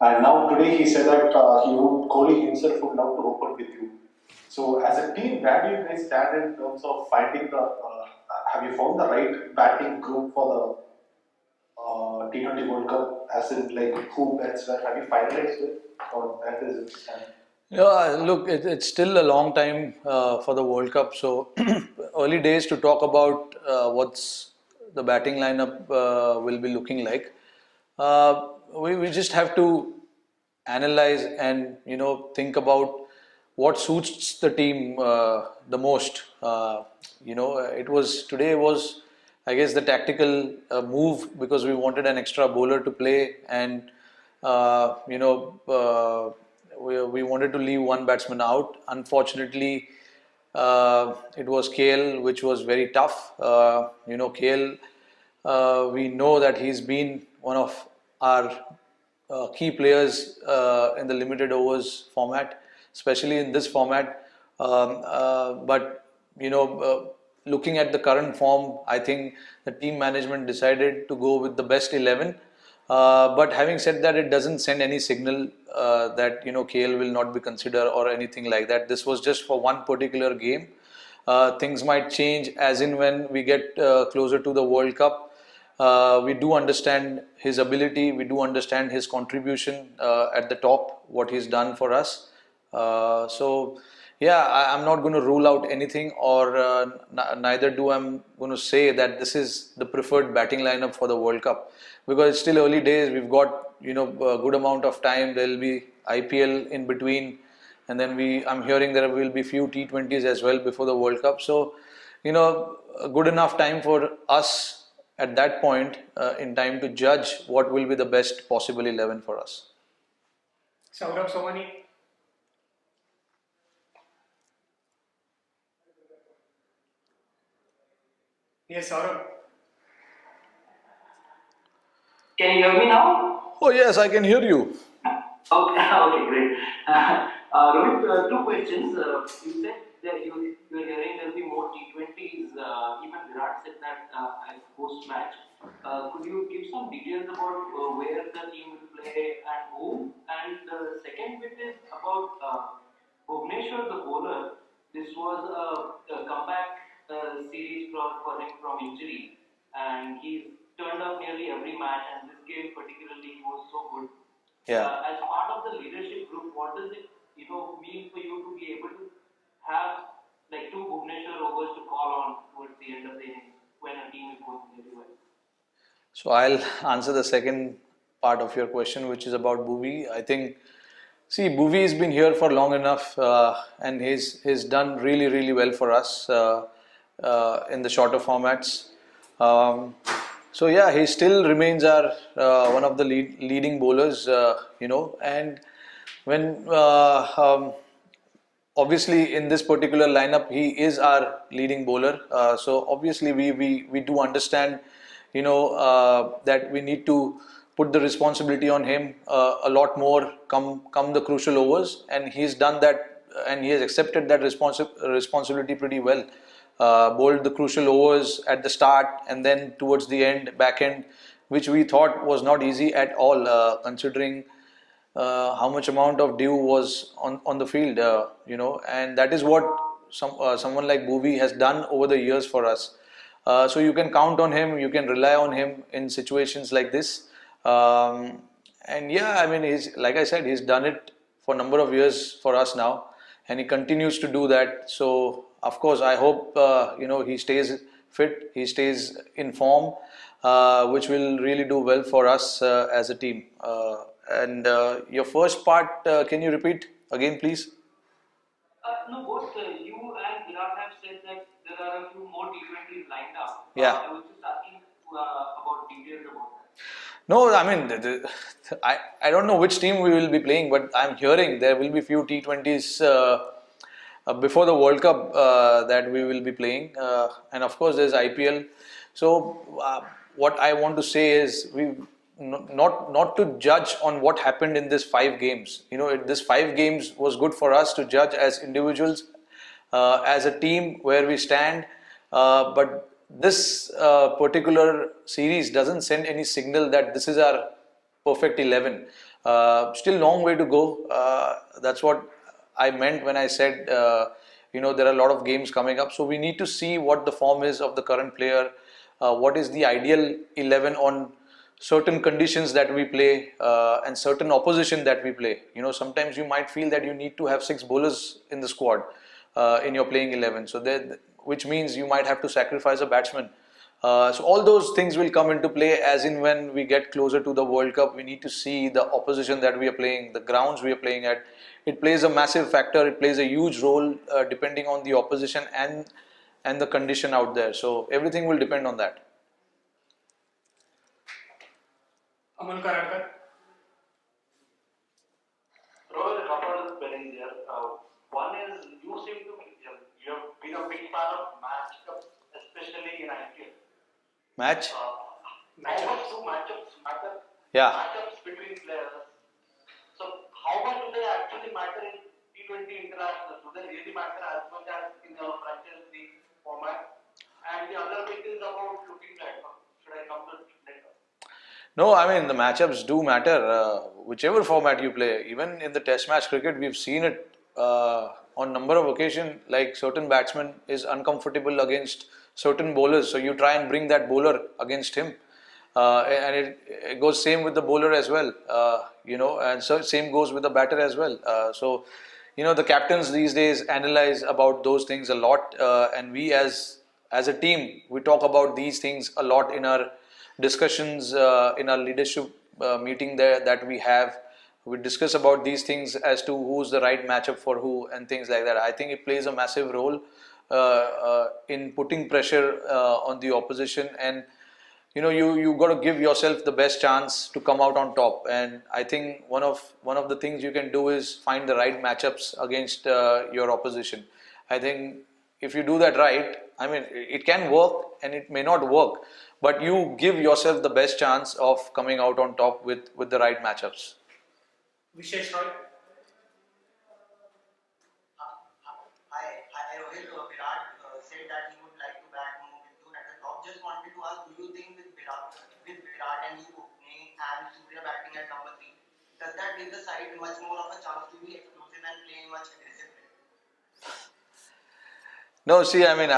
And now today he said that Kohli himself would love to open with you. So as a team, where do you guys stand in terms of finding the? Have you found the right batting group for the T20 World Cup? As in, like who bats where? Have you finalized it, or where does it stand? Yeah, look, it's still a long time for the World Cup, so early days to talk about what's the batting lineup will be looking like. We just have to analyze and think about what suits the team the most. It was today was I guess the tactical move because we wanted an extra bowler to play and uh, you know. Uh, we wanted to leave one batsman out. Unfortunately, it was KL, which was very tough. KL, we know that he's been one of our key players in the limited overs format, especially in this format. But looking at the current form, I think the team management decided to go with the best 11. But having said that, it doesn't send any signal that KL will not be considered or anything like that. This was just for one particular game. Things might change as in when we get closer to the World Cup. We do understand his ability, we do understand his contribution at the top, what he's done for us. Yeah, I'm not going to rule out anything, or neither do I'm going to say that this is the preferred batting lineup for the World Cup because it's still early days. We've got a good amount of time. There will be IPL in between, and then I'm hearing there will be few T20s as well before the World Cup. So, a good enough time for us at that point in time to judge what will be the best possible 11 for us. Saurabh Somani. Yes, Saurabh. Can you hear me now? Oh yes, I can hear you. Okay, okay, great. Rohit, two questions. You said that you are hearing there will be more T20s. Even Virat said that at post match. Could you give some details about where the team will play and whom? And the second bit is about Bhuvneshwar, the bowler. This was a comeback series for him from injury, and he's turned up nearly every match. And this game particularly, he was so good. Yeah. As part of the leadership group, what does it mean for you to be able to have like two Bhuvneshwar overs to call on towards the end of the innings when a team is going very well? So I'll answer the second part of your question, which is about Bhuvi. I think, see, Bhuvi has been here for long enough, and he's done really well for us in the shorter formats. So yeah, he still remains our one of the leading bowlers, and when obviously in this particular lineup he is our leading bowler, so obviously we do understand that we need to put the responsibility on him a lot more come the crucial overs, and he's done that and he has accepted that responsibility pretty well. Bowled the crucial overs at the start and then towards the end, back end, which we thought was not easy at all, considering how much amount of dew was on the field, and that is what someone like Bhuvi has done over the years for us. So you can count on him, you can rely on him in situations like this. And yeah, I mean, he's, like I said, he's done it for a number of years for us now, and he continues to do that. So of course, I hope he stays fit, he stays in form, which will really do well for us as a team. And your first part, can you repeat again, please? No, both you and Virat have said that there are a few more T20s lined up. Yeah. I was just asking about details about that. No, I mean, I don't know which team we will be playing, but I'm hearing there will be few T20s before the World Cup that we will be playing, and of course there's IPL. So what I want to say is we not to judge on what happened in this 5 games. This 5 games was good for us to judge as individuals, as a team where we stand, but this particular series doesn't send any signal that this is our perfect 11. Still long way to go. That's what I meant when I said, there are a lot of games coming up. So we need to see what the form is of the current player, what is the ideal 11 on certain conditions that we play and certain opposition that we play. Sometimes you might feel that you need to have 6 bowlers in the squad in your playing 11. So which means you might have to sacrifice a batsman. So all those things will come into play as in when we get closer to the World Cup. We need to see the opposition that we are playing, the grounds we are playing at. It plays a massive factor. It plays a huge role depending on the opposition and the condition out there. So everything will depend on that. Aman Karadkar. Rohit, a couple of spellings here. One is you seem to you have been a big fan of matchups, especially in IPL. Match? How much do matchups matter? Yeah. Matchups between players. So how much do they actually matter in T20 internationals? Do they really matter as much as in the franchise league format? And the other bit is about looking at. Should I come to it later? No, I mean the matchups do matter, whichever format you play. Even in the Test match cricket, we've seen it on number of occasions. Like certain batsman is uncomfortable against certain bowlers, so you try and bring that bowler against him, and it goes same with the bowler as well. And so same goes with the batter as well. So the captains these days analyze about those things a lot, and we as a team we talk about these things a lot in our discussions in our leadership meeting there that we have. We discuss about these things as to who's the right matchup for who and things like that. I think it plays a massive role in putting pressure on the opposition, and you got to give yourself the best chance to come out on top. And I think one of the things you can do is find the right matchups against your opposition. I think if you do that right, I mean it can work and it may not work, but you give yourself the best chance of coming out on top with the right matchups. Vishesh Roy. Hi, Rohit. Virat said that he would like to bat more with you at the top. Just wanted to ask, do you think with Virat and you opening and Surya batting at number 3, does that give the side much more of a chance to be explosive and playing much aggressively? No, see, I mean,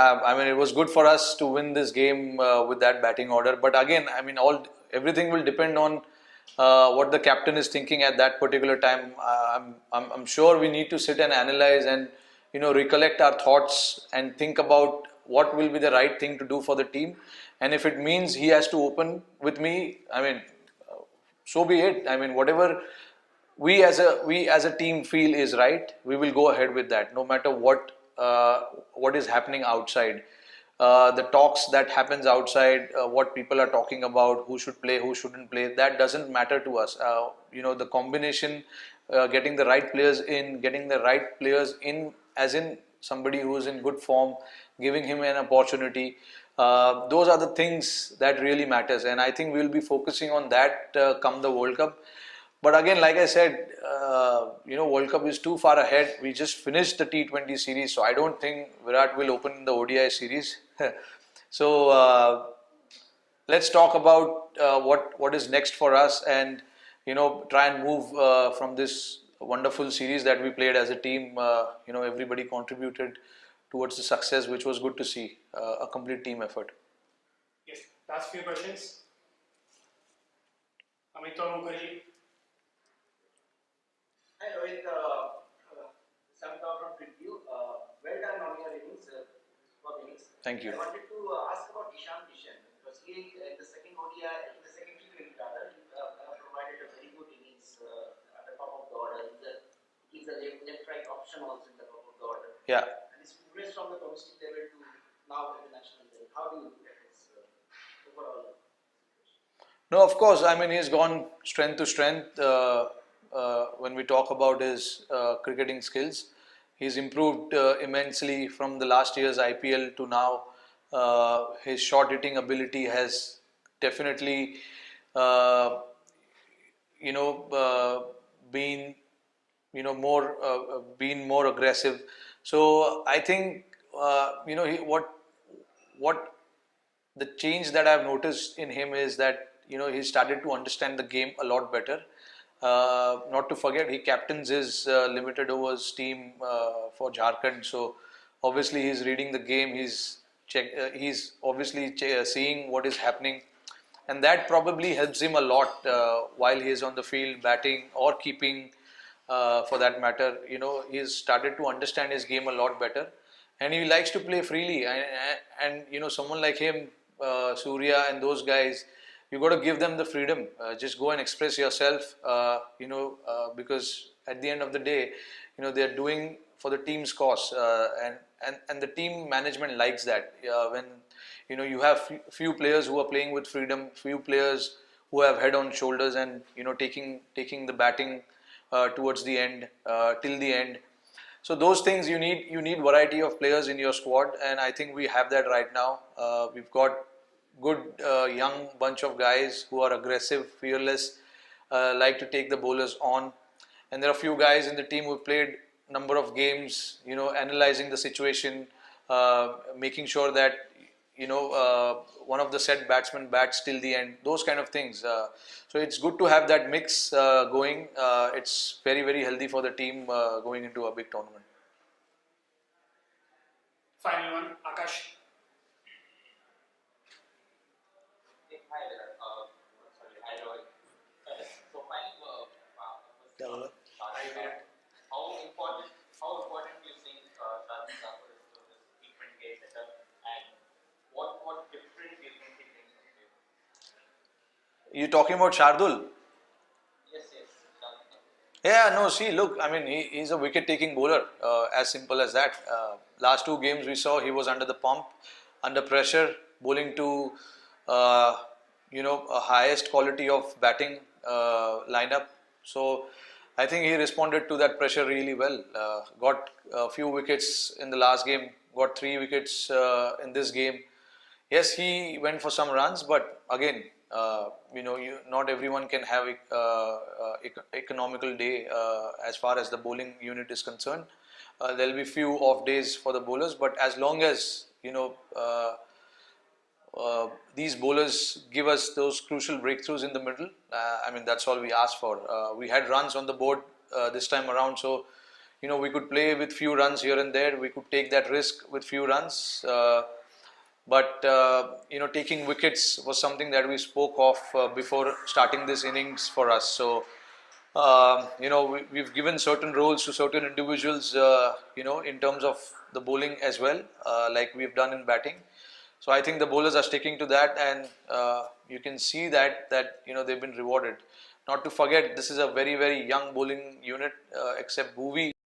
it was good for us to win this game with that batting order. But again, I mean, everything will depend on what the captain is thinking at that particular time. I'm sure we need to sit and analyze and recollect our thoughts and think about what will be the right thing to do for the team. And if it means he has to open with me, I mean, so be it. I mean, whatever we as a team feel is right, we will go ahead with that, no matter what is happening outside. The talks that happens outside, what people are talking about, who should play, who shouldn't play, that doesn't matter to us. The combination, getting the right players in, as in somebody who is in good form, giving him an opportunity. Those are the things that really matters, and I think we'll be focusing on that come the World Cup. But again, like I said, World Cup is too far ahead. We just finished the T20 series, so I don't think Virat will open the ODI series. So let's talk about what is next for us, and try and move from this wonderful series that we played as a team. Everybody contributed towards the success, which was good to see. A complete team effort. Yes, last few questions. Amitabh Mukherjee. Hi Rohit, Samita from Preview. Well done on your innings, Thank you. I wanted to ask about Ishan Kishan, because he in the second ODI, in the second T20 rather, he provided a very good innings at the top of the order. He's a left-right option also in the top of the order. Yeah. And he's progressed from the domestic level to now international level. How do you look at his overall? No, of course. I mean, he's gone strength to strength. When we talk about his cricketing skills, he's improved immensely from the last year's IPL to now. His short hitting ability has definitely, been, been more aggressive. So I think, what the change that I've noticed in him is that he started to understand the game a lot better. Not to forget, he captains his limited overs team for Jharkhand. So obviously he's reading the game. He's obviously seeing what is happening, and that probably helps him a lot while he is on the field, batting or keeping. For that matter, he's started to understand his game a lot better, and he likes to play freely. And someone like him, Surya, and those guys, you got to give them the freedom. Just go and express yourself. Because at the end of the day, they're doing for the team's cause, and the team management likes that. When you have few players who are playing with freedom, few players who have head on shoulders, and taking the batting towards the end, till the end. So those things you need variety of players in your squad, and I think we have that right now. We've got good young bunch of guys who are aggressive, fearless, like to take the bowlers on, and there are a few guys in the team who played number of games, analyzing the situation, making sure that one of the set batsmen bats till the end, those kind of things. So it's good to have that mix going. It's very, very healthy for the team going into a big tournament. Final one, Akash. Hi there. Sorry, hi Rohit. So finally, how important do you think Shardul Thakur is to this T20 setup, and what different do you think he brings to the table? You talking about Shardul? Yes, Shardul Thakur. Yeah, no, see, look, I mean, he's a wicket-taking bowler, as simple as that. Last two games we saw he was under the pump, under pressure, bowling to, a highest quality of batting lineup. So I think he responded to that pressure really well. Got a few wickets in the last game, got 3 wickets in this game. Yes, he went for some runs, but again, not everyone can have economical day as far as the bowling unit is concerned. There will be few off days for the bowlers, but as long as these bowlers give us those crucial breakthroughs in the middle, that's all we ask for. We had runs on the board this time around, so we could play with few runs here and there. We could take that risk with few runs. But taking wickets was something that we spoke of before starting this innings for us. So we've given certain roles to certain individuals, in terms of the bowling as well, like we've done in batting. So I think the bowlers are sticking to that, and you can see that they've been rewarded. Not to forget, this is a very, very young bowling unit, except Bhuvi,